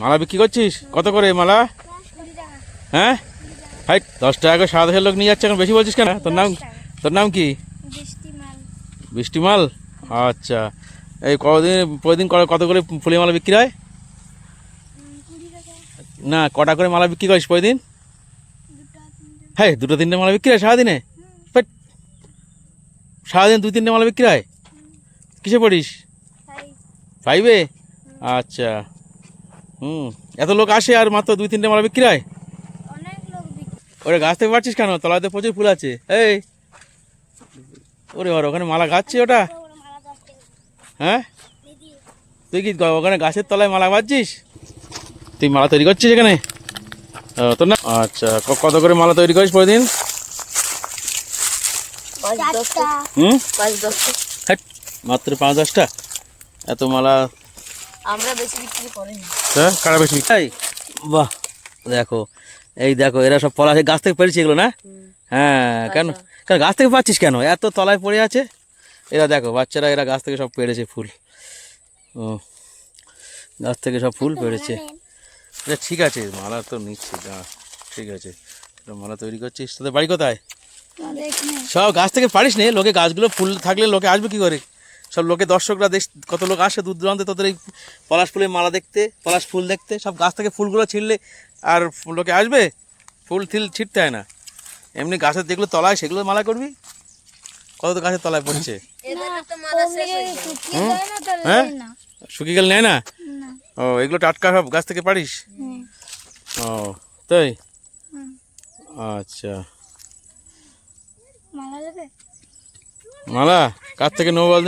মালা বিক্রি করছিস? কত করে মালা? হ্যাঁ, হাই 10 টাকা করে সারা দেশের লোক নিয়ে যাচ্ছে, এখন বেশি বলছিস কেন? তোর নাম কি? বৃষ্টিমাল। আচ্ছা, এই প্রতিদিন কত করে ফুলের মালা বিক্রি হয়? না, কটা করে মালা বিক্রি করিস প্রতিদিন? হ্যাঁ, 2-3টে মালা বিক্রি হয় সারাদিনে? সারাদিন 2-3টে মালা বিক্রি হয়? কিসে পড়িস? 5-এ? আচ্ছা। এত লোক আসে আর মাত্র 2-3টে মালা বিক্রি হয়? ওরে গাছ থেকে পাচ্ছিস কেন? তলাতে প্রচুর ফুল আছে। এই ওরে ওখানে মালা গাচ্ছি ওটা? হ্যাঁ, তুই কি ওখানে গাছের তলায় মালা গাচ্ছিস? তুই মালা তৈরি করছিস এখানে? তোর না, আচ্ছা, কত করে মালা তৈরি করিস প্রতিদিন? মাত্র 5-10টা? এত মালা আমরা বেশি বিক্রি করি না। হ্যাঁ, কারা বেশি? বাহ, দেখো, এই দেখো, এরা সব পলাশ গাছ থেকে পেরেছি এগুলো না? হ্যাঁ, কেন কেন গাছ থেকে পাচ্ছিস কেন? এত তলায় পড়ে আছে। এরা দেখো, বাচ্চারা এরা গাছ থেকে সব পেড়েছে ফুল। ও, গাছ থেকে সব ফুল পেড়েছে। ঠিক আছে, মালা তো নিচ্ছি, ঠিক আছে, মালা তৈরি করছিস। তোদের বাড়ি কোথায়? সব গাছ থেকে পারিস নে, লোকে গাছগুলো ফুল থাকলে লোকে আসবে কি করে? সব লোকে দর্শকরা কত লোক আসে দূর দূরান্তে তোদের এই পলাশ ফুলের মালা দেখতে, পলাশ ফুল দেখতে। সব গাছ থেকে ফুলগুলো ছিঁড়লে আর লোকে আসবে? ফুল ছিঁড়তে হয় না, এমনি গাছের যেগুলো তলায় সেগুলো মালা করবি। কত তো গাছের তলায় পড়ছে। হ্যাঁ, শুকিয়ে গেলে নেয় না? ও, এগুলো টাটকা সব গাছ থেকে পারিস? ও তাই, আচ্ছা। মালা কার থেকে নেবো বল?